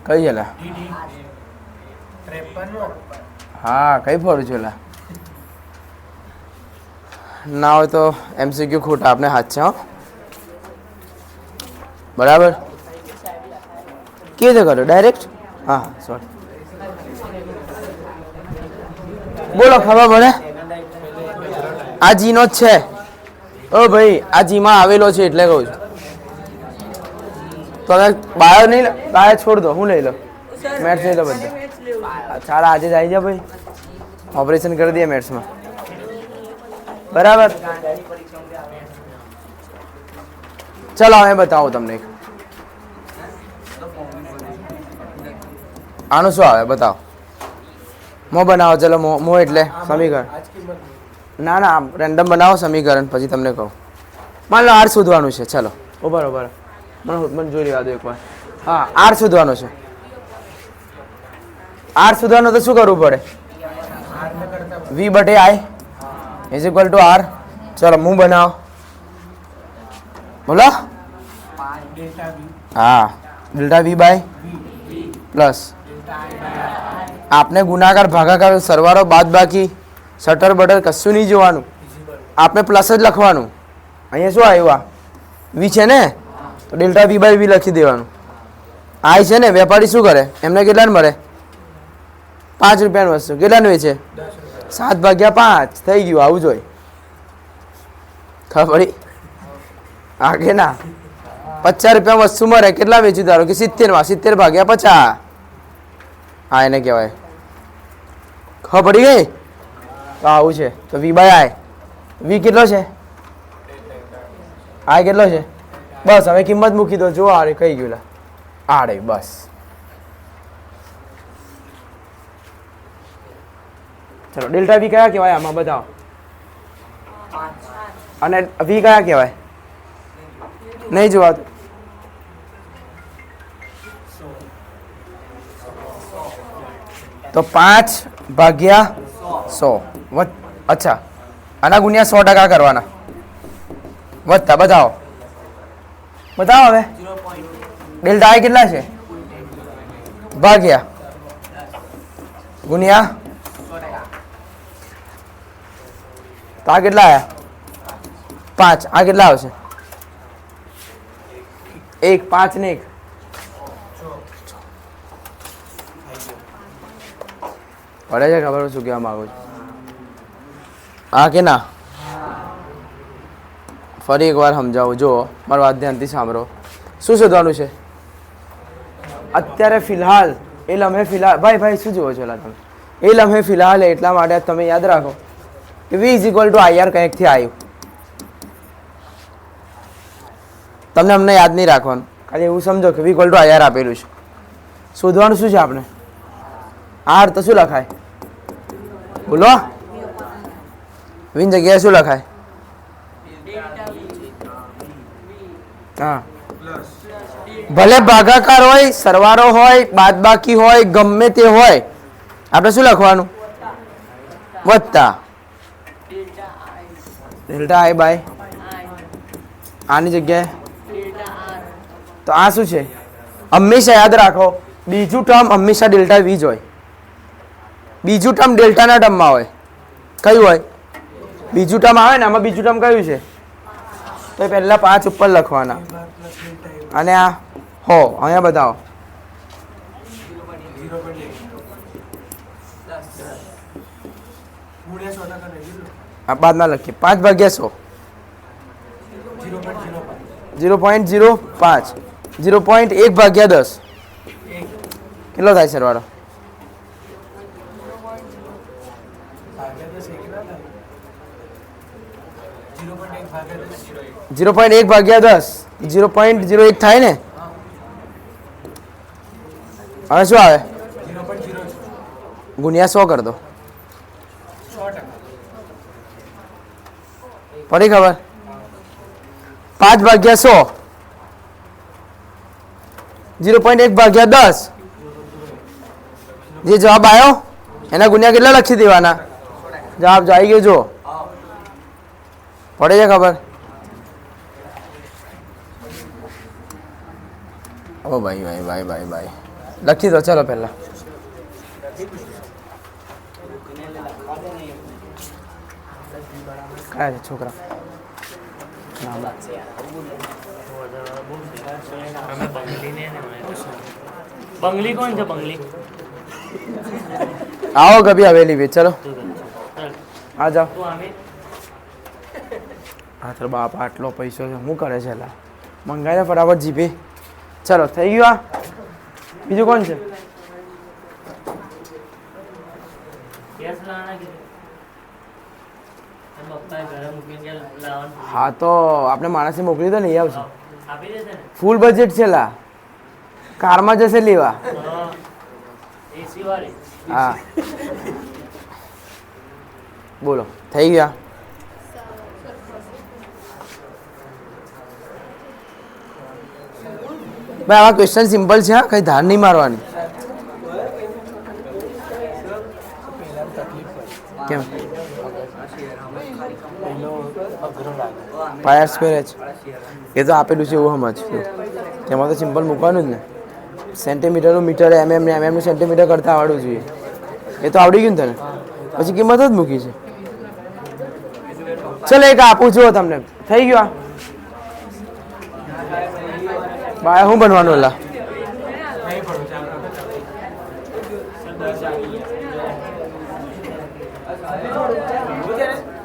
કઈ છે? હા કઈ ફરું છું? ના હોય તો MCQ ખોટા, આપણે હાથ છે. હો બરાબર. કેવી રીતે કરો? ડાયરેક્ટ? હા સોરી. બોલો ખબર પડે? આ જીનો જ છે. ઓ ભાઈ આ જીમાં આવેલો છે એટલે કહું છું. તો હવે બાયો નહીં, બાયો છોડ દો, હું લઈ લો. મેથ્સ લઈ લો બધા. ચાલો આજે જ આવી જા ભાઈ, ઓપરેશન કરી દઈએ મેથ્સમાં. બરાબર. ચલો હવે બતાવો તમને એક. આનું શું આવે બતાવો? મો બનાવો. ચલો મો એટલે સમીકરણ. ના ના રેન્ડમ બનાવો સમીકરણ, પછી તમને કહું. માન લો આર શોધવાનું છે. ચલો બરાબર, મને જોઈ લેવા દો એકવાર. હા આર શોધવાનો છે. આર શોધવાનો તો શું કરવું પડે? V બટે I is equal to R. ચલો હું બનાવો. બોલો. હા ડેલ્ટા V બાય પ્લસ આપને ગુણાકાર ભાગાકાર સરવાળો બાદ બાકી સટર બટર કશું નહીં જોવાનું, આપણે પ્લસ જ લખવાનું. અહીંયા શું આવ્યું? આ V છે ને, તો ડેલ્ટા V બાય V લખી દેવાનું. I છે ને, વેપારી શું કરે? એમને કેટલાને મળે? 5 રૂપિયાની વસ્તુ કેટલાને વેચે? 7/5 થઈ ગયું. આવું જોઈએ. ખબર પડી? હા કે ના? 50 રૂપિયા વસ્તુ મળે, કેટલા વેચી? ધારો કે 70માં 70/50. હા એને કહેવાય. ખબર પડી ગઈ? તો આવું છે. તો V બાય I, V કેટલો છે? I કેટલો છે? બસ હવે કિંમત મૂકી દો. જો આરે કઈ ગયું આડે. બસ ચલો ડેલ્ટા V કયા કહેવાય આમાં બતાવો. અને V કયા કહેવાય? નહીં જોવાતું. તો 5/100. અચ્છા આના ગુણ્યા 100% કરવાના. વધતા બતાવો. બતાવો હવે. ડેલ્ટા I કેટલા છે? ભાગ્યા ગુણ્યા. તો આ કેટલા આવ્યા? 5. આ કેટલા આવશે? 1, 5 ને 1. પડે છે ખબર શું કહેવા માંગુ છું? હા કે ના? ફરી એકવાર સમજાવું. જો મારી વાત ધ્યાનથી સાંભળો. શું શોધવાનું છે અત્યારે ફિલહાલ? એ લમ્હે ફિલહાલ. ભાઈ શું જુઓ છો તમે? એ લમ્હે ફિલહાલ એટલા માટે તમે યાદ રાખો કે V is equal two IR કંઈકથી આવ્યું. તમને અમને યાદ નહીં રાખવાનું, ખાલી એવું સમજો કે V ઇક્વલ ટુ IR આપેલું છે. શોધવાનું શું છે આપણે? R તો શું લખાય? બોલો. V ની જગ્યાએ શું લખાય? હા ભલે ભાગાકાર હોય, સરવાળો હોય, બાદબાકી હોય, ગમે તે હોય, આપણે શું લખવાનું? વત્તા ડેલ્ટા I બાય આની જગ્યાએ. તો આ શું છે? હંમેશા યાદ રાખો બીજું ટર્મ હંમેશા ડેલ્ટા V જ હોય. બીજું ટર્મ ડેલ્ટાના ટર્મમાં હોય. કયું હોય? બીજું ટર્મ આવે ને આમાં બીજું ટર્મ કયું છે? તો પહેલા 5 ઉપર લખવાના બે બાર પ્લસ ડેલ્ટા એ અને આ હો અહીંયા બતાવો 0.1 ગુણ્યા 100 ટકા નહીં કેટલું આ બાદમાં લખીએ 5 ભાગ્યા 100 0.05 0.05 0.1 ભાગ્યા 10 કેટલો થાય સરવાળો ભાગ્યા 10 0.1 ભાગ્યા 10 0.01 થાય ને હવે શું આવે 0.0 ગુણ્યા 100 કર દો 100% પડી ખબર 5 ભાગ્યા 100 0.1 ભાગ્યા 10 જે જવાબ આવ્યો એના ગુણ્યા કેટલા લખી દેવાના જવાબ જો આવી ગયો જો પડે છે ખબર ઓ ભાઈ ભાઈ ભાઈ ભાઈ ભાઈ લખી દો ચલો પહેલા કયા છે છોકરા બંગલી કોણ છે બંગલી आओ कभी हवेली पे चलो आ जाओ તું આમે હા તો બાપ આટલો પૈસો છે શું કરે છે લા મંગાઈ ને ફટાફટ જીપે ચલો થઈ ગયું આ બીજું કોણ છે કેસ લાવવાના કે પપ્પાએ ઘરે મૂકીને ગયા લાવવાનું હા તો આપણે માણસે મોકલી દો ને એ આવશે આપી દેશે ને ફૂલ બજેટ છે લા કારમાં જશે લેવા એસી વાળી હા બોલો થઈ ગયા ભાઈ આવા ક્વેશ્ચન સિમ્પલ છે હા કઈ ધાર નહીં મારવાની કેમ પાયર સ્ક્વેર જ એ તો આપેલું છે એવું સમજ તેમાં તો સિમ્પલ મૂકવાનું જ ને સેન્ટીમીટરનું મીટર એમએમ ને એમએમનું સેન્ટીમીટર કરતાં આવડવું જોઈએ એ તો આવડી ગયું ને તને પછી કિંમત જ મૂકી છે ચલો એક આપું છું તમને થઈ ગયું આ બાય શું બનવાનું એલા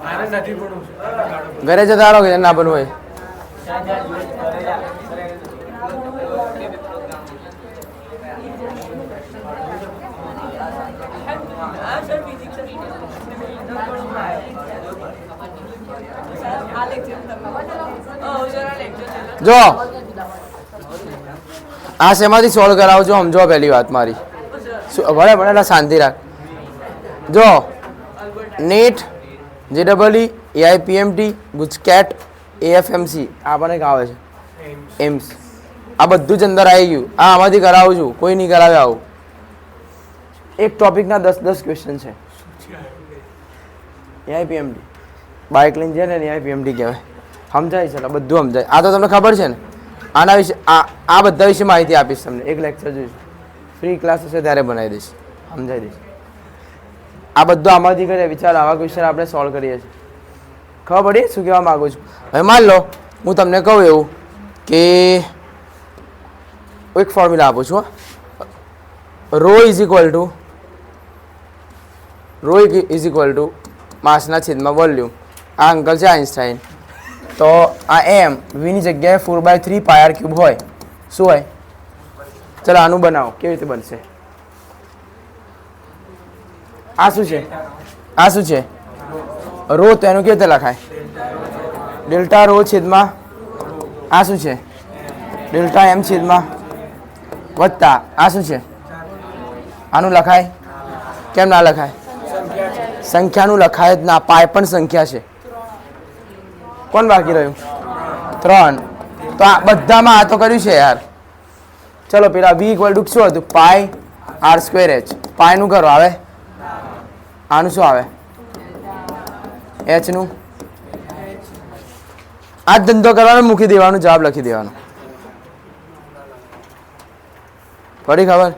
આનંદ નથી પણ ઘરે જતા રહો કે ના બનવું હોય જો આ શેમાંથી સોલ્વ કરાવું છું સમજો પહેલી વાત મારી ભલે ભલે શાંતિ રાખ જો NEET JEE AIPMT GUJCET AFMC આ પણ એક આવે છે એમ્સ આ બધું જ અંદર આવી ગયું આ આમાંથી કરાવું છું કોઈ નહીં કરાવે આવું એક ટોપિકના 10 ક્વેશ્ચન છે AIPMT બાઇક લઈને જાય ને AIPMT કહેવાય સમજાય છે બધું સમજાય આ તો તમને ખબર છે ને આના વિશે આ બધા વિશે માહિતી આપીશ તમને એક લેક્ચર જોઈશું ફ્રી ક્લાસ હશે ત્યારે બનાવી દઈશ સમજાવી દઈશ આ બધું આમાંથી કરીએ વિચાર આવા ક્વેશ્ચન આપણે સોલ્વ કરીએ છીએ ખબર પડી શું કહેવા માગું છું હવે માન લો હું તમને કહું એવું કે એક ફોર્મ્યુલા આપું છું રો ઇઝ ઇક્વલ ટુ માસના છેદમાં વોલ્યુમ આ અંકલ છે આઇન્સ્ટાઈન તો આ એમ વીની જગ્યાએ 4/3 પાયર ક્યુબ હોય શું હોય ચલો આનું બનાવો કેવી રીતે બનશે આ શું છે આ શું છે રો તો એનું કેવી રીતે લખાય ડેલ્ટા રો છેદમાં આ શું છે ડેલ્ટા એમ છેદમાં વત્તા આ શું છે આનું લખાય કેમ ના લખાય સંખ્યાનું લખાય જ ના પાય પણ સંખ્યા છે કોણ બાકી રહ્યું 3 તો આ બધામાં આ તો કર્યું છે યાર ચલો પેલા v ઇક્વલ ટુ શું હતું પાય r²h પાયનું કરો આવે આનું શું આવે h નું આ જ ધંધો કરવાનો મૂકી દેવાનું જવાબ લખી દેવાનો પડી ખબર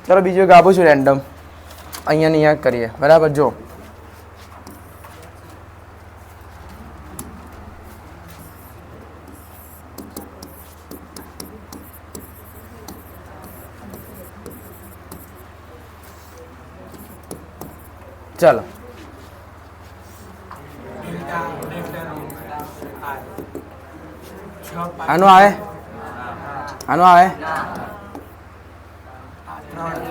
ચલો બીજું એક આપું છું રેન્ડમ અહીંયા ને અહીંયા કરીએ બરાબર જો ચાલો ડેલ્ટા ડેલ્ટા આર 6 5 આનો આવે આનો આવે આ 3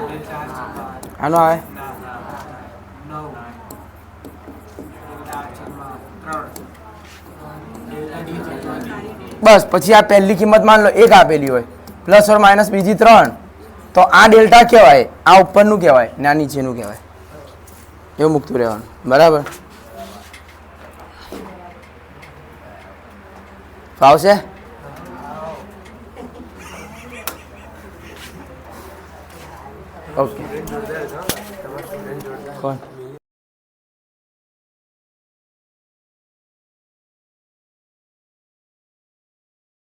ડેલ્ટા આનો આવે 9 ડેલ્ટા 3 ડેલ્ટા ડી બસ પછી આ પહેલી કિંમત માન લો એક આપેલી હોય પ્લસ ઓર માઇનસ બીજી 3 તો આ ડેલ્ટા કહેવાય આ ઉપરનું કહેવાય ને આ નીચેનું કહેવાય એવું મૂકતું રહેવાનું બરાબર ફાવશે ઓકે કોણ